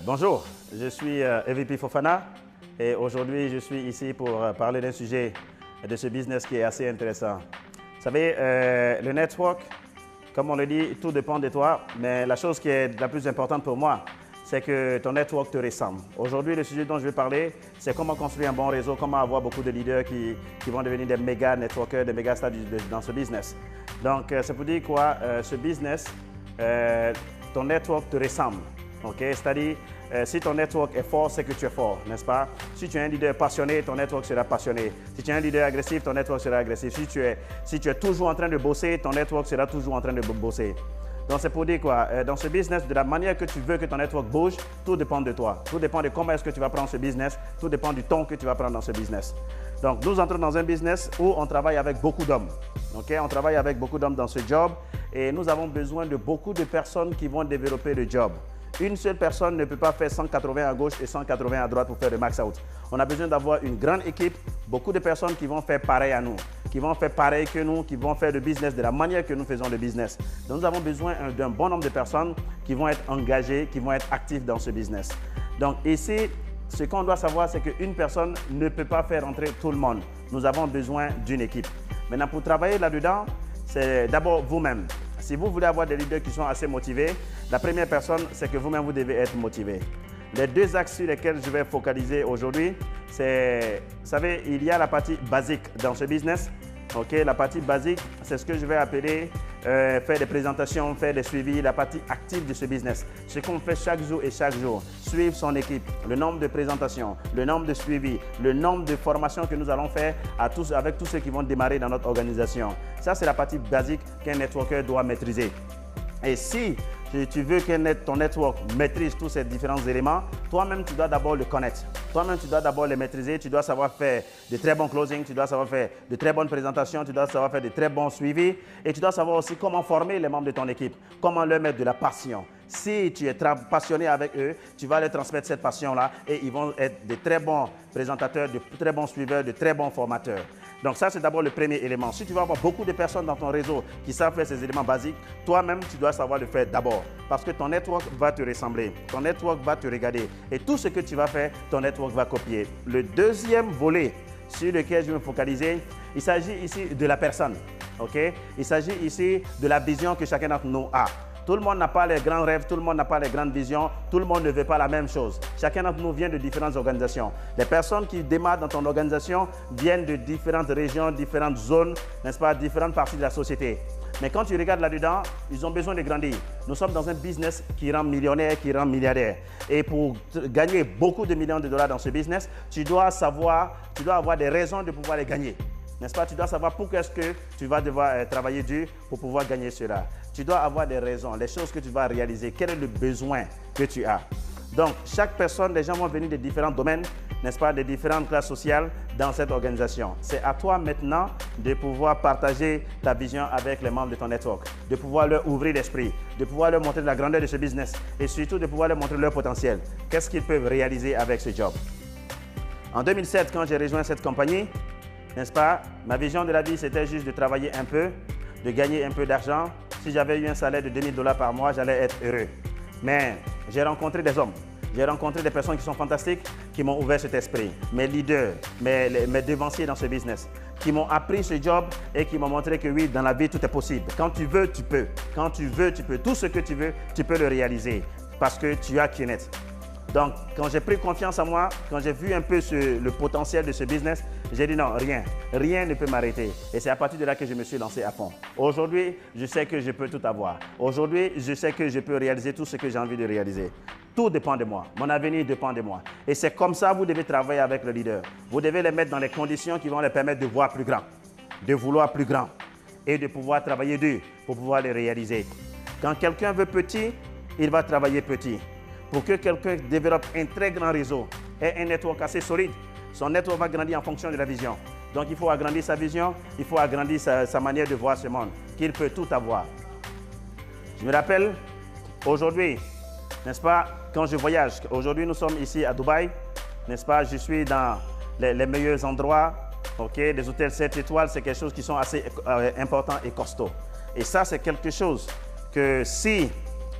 Bonjour, je suis EVP Fofana et aujourd'hui je suis ici pour parler d'un sujet de ce business qui est assez intéressant. Vous savez, le network, comme on le dit, tout dépend de toi, mais la chose qui est la plus importante pour moi, c'est que ton network te ressemble. Aujourd'hui, le sujet dont je vais parler, c'est comment construire un bon réseau, comment avoir beaucoup de leaders qui vont devenir des méga networkers, des méga stars dans ce business. Donc, c'est pour dire quoi, ce business, ton network te ressemble. Okay? C'est-à-dire, si ton network est fort, c'est que tu es fort, n'est-ce pas? Si tu es un leader passionné, ton network sera passionné. Si tu es un leader agressif, ton network sera agressif. Si tu es toujours en train de bosser, ton network sera toujours en train de bosser. Donc, c'est pour dire quoi? Dans ce business, de la manière que tu veux que ton network bouge, tout dépend de toi. Tout dépend de comment est-ce que tu vas prendre ce business. Tout dépend du ton que tu vas prendre dans ce business. Donc, nous entrons dans un business où on travaille avec beaucoup d'hommes. Okay? On travaille avec beaucoup d'hommes dans ce job et nous avons besoin de beaucoup de personnes qui vont développer le job. Une seule personne ne peut pas faire 180 à gauche et 180 à droite pour faire le max out. On a besoin d'avoir une grande équipe, beaucoup de personnes qui vont faire pareil à nous, qui vont faire pareil que nous, qui vont faire le business de la manière que nous faisons le business. Donc, nous avons besoin d'un bon nombre de personnes qui vont être engagées, qui vont être actives dans ce business. Donc, ici, ce qu'on doit savoir, c'est qu'une personne ne peut pas faire entrer tout le monde. Nous avons besoin d'une équipe. Maintenant, pour travailler là-dedans, c'est d'abord vous-même. Si vous voulez avoir des leaders qui sont assez motivés, la première personne, c'est que vous-même, vous devez être motivé. Les deux axes sur lesquels je vais focaliser aujourd'hui, c'est, vous savez, il y a la partie basique dans ce business. Okay? La partie basique, c'est ce que je vais appeler faire des présentations, faire des suivis, la partie active de ce business. Ce qu'on fait chaque jour et chaque jour, suivre son équipe, le nombre de présentations, le nombre de suivis, le nombre de formations que nous allons faire avec tous ceux qui vont démarrer dans notre organisation. Ça, c'est la partie basique qu'un networker doit maîtriser. Et si tu veux que ton network maîtrise tous ces différents éléments, toi-même, tu dois d'abord le connaître. Toi-même, tu dois d'abord les maîtriser. Tu dois savoir faire de très bons closings, tu dois savoir faire de très bonnes présentations, tu dois savoir faire de très bons suivis et tu dois savoir aussi comment former les membres de ton équipe, comment leur mettre de la passion. Si tu es passionné avec eux, tu vas leur transmettre cette passion-là et ils vont être de très bons présentateurs, de très bons suiveurs, de très bons formateurs. Donc ça, c'est d'abord le premier élément. Si tu vas avoir beaucoup de personnes dans ton réseau qui savent faire ces éléments basiques, toi-même, tu dois savoir le faire d'abord. Parce que ton network va te ressembler, ton network va te regarder. Et tout ce que tu vas faire, ton network va copier. Le deuxième volet sur lequel je vais me focaliser, il s'agit ici de la personne. Okay? Il s'agit ici de la vision que chacun d'entre nous a. Tout le monde n'a pas les grands rêves, tout le monde n'a pas les grandes visions, tout le monde ne veut pas la même chose. Chacun d'entre nous vient de différentes organisations. Les personnes qui démarrent dans ton organisation viennent de différentes régions, différentes zones, n'est-ce pas, différentes parties de la société. Mais quand tu regardes là-dedans, ils ont besoin de grandir. Nous sommes dans un business qui rend millionnaire, qui rend milliardaire. Et pour gagner beaucoup de millions de dollars dans ce business, tu dois avoir des raisons de pouvoir les gagner. N'est-ce pas? Tu dois savoir pourquoi est-ce que tu vas devoir travailler dur pour pouvoir gagner cela. Tu dois avoir des raisons, les choses que tu vas réaliser, quel est le besoin que tu as. Donc, chaque personne, les gens vont venir de différents domaines, n'est-ce pas, de différentes classes sociales dans cette organisation. C'est à toi maintenant de pouvoir partager ta vision avec les membres de ton network, de pouvoir leur ouvrir l'esprit, de pouvoir leur montrer la grandeur de ce business et surtout de pouvoir leur montrer leur potentiel. Qu'est-ce qu'ils peuvent réaliser avec ce job? En 2007, quand j'ai rejoint cette compagnie, n'est-ce pas, ma vision de la vie, c'était juste de travailler un peu, de gagner un peu d'argent. Si j'avais eu un salaire de 2000 $ par mois, j'allais être heureux. Mais j'ai rencontré des hommes, j'ai rencontré des personnes qui sont fantastiques, qui m'ont ouvert cet esprit. Mes leaders, mes devanciers dans ce business, qui m'ont appris ce job et qui m'ont montré que oui, dans la vie, tout est possible. Quand tu veux, tu peux. Quand tu veux, tu peux. Tout ce que tu veux, tu peux le réaliser parce que tu as Kenneth. Donc, quand j'ai pris confiance en moi, quand j'ai vu un peu le potentiel de ce business, j'ai dit non, rien ne peut m'arrêter. Et c'est à partir de là que je me suis lancé à fond. Aujourd'hui, je sais que je peux tout avoir. Aujourd'hui, je sais que je peux réaliser tout ce que j'ai envie de réaliser. Tout dépend de moi. Mon avenir dépend de moi. Et c'est comme ça que vous devez travailler avec le leader. Vous devez les mettre dans les conditions qui vont les permettre de voir plus grand, de vouloir plus grand et de pouvoir travailler dur pour pouvoir les réaliser. Quand quelqu'un veut petit, il va travailler petit. Pour que quelqu'un développe un très grand réseau et un network assez solide, son network va grandir en fonction de la vision. Donc, il faut agrandir sa vision, il faut agrandir sa manière de voir ce monde, qu'il peut tout avoir. Je me rappelle, aujourd'hui, n'est-ce pas, quand je voyage, aujourd'hui nous sommes ici à Dubaï, n'est-ce pas, je suis dans les meilleurs endroits, ok, des hôtels 7 étoiles, c'est quelque chose qui sont assez important et costaud. Et ça, c'est quelque chose que si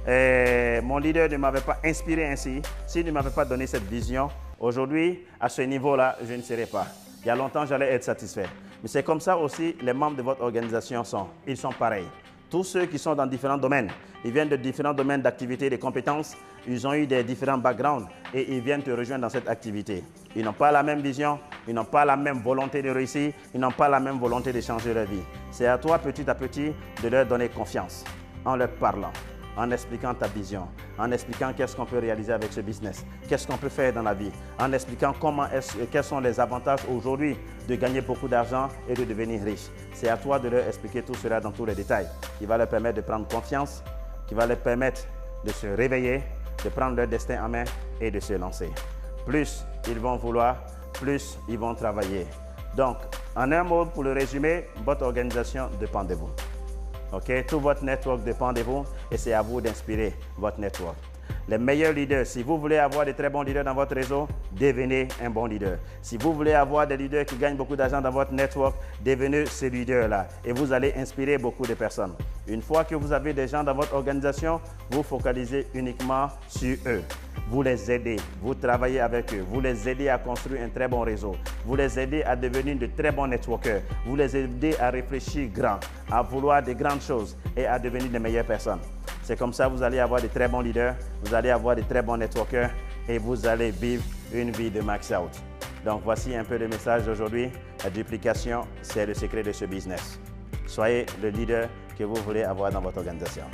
mon leader ne m'avait pas inspiré ainsi, s'il ne m'avait pas donné cette vision, aujourd'hui, à ce niveau-là, je ne serais pas. Il y a longtemps, j'allais être satisfait. Mais c'est comme ça aussi, les membres de votre organisation sont. Ils sont pareils. Tous ceux qui sont dans différents domaines, ils viennent de différents domaines d'activité et de compétences, ils ont eu des différents backgrounds et ils viennent te rejoindre dans cette activité. Ils n'ont pas la même vision, ils n'ont pas la même volonté de réussir, ils n'ont pas la même volonté de changer leur vie. C'est à toi, petit à petit, de leur donner confiance en leur parlant, en expliquant ta vision, en expliquant qu'est-ce qu'on peut réaliser avec ce business, qu'est-ce qu'on peut faire dans la vie, en expliquant quels sont les avantages aujourd'hui de gagner beaucoup d'argent et de devenir riche. C'est à toi de leur expliquer tout cela dans tous les détails, qui va leur permettre de prendre confiance, qui va leur permettre de se réveiller, de prendre leur destin en main et de se lancer. Plus ils vont vouloir, plus ils vont travailler. Donc, en un mot, pour le résumer, votre organisation dépend de vous. Okay? Tout votre network dépend de vous et c'est à vous d'inspirer votre network. Les meilleurs leaders, si vous voulez avoir de très bons leaders dans votre réseau, devenez un bon leader. Si vous voulez avoir des leaders qui gagnent beaucoup d'argent dans votre network, devenez ce leader-là et vous allez inspirer beaucoup de personnes. Une fois que vous avez des gens dans votre organisation, vous focalisez uniquement sur eux. Vous les aidez, vous travaillez avec eux, vous les aidez à construire un très bon réseau, vous les aidez à devenir de très bons networkers, vous les aidez à réfléchir grand, à vouloir de grandes choses et à devenir de meilleures personnes. C'est comme ça que vous allez avoir de très bons leaders, vous allez avoir de très bons networkers et vous allez vivre une vie de max out. Donc voici un peu le message d'aujourd'hui. La duplication, c'est le secret de ce business. Soyez le leader que vous voulez avoir dans votre organisation.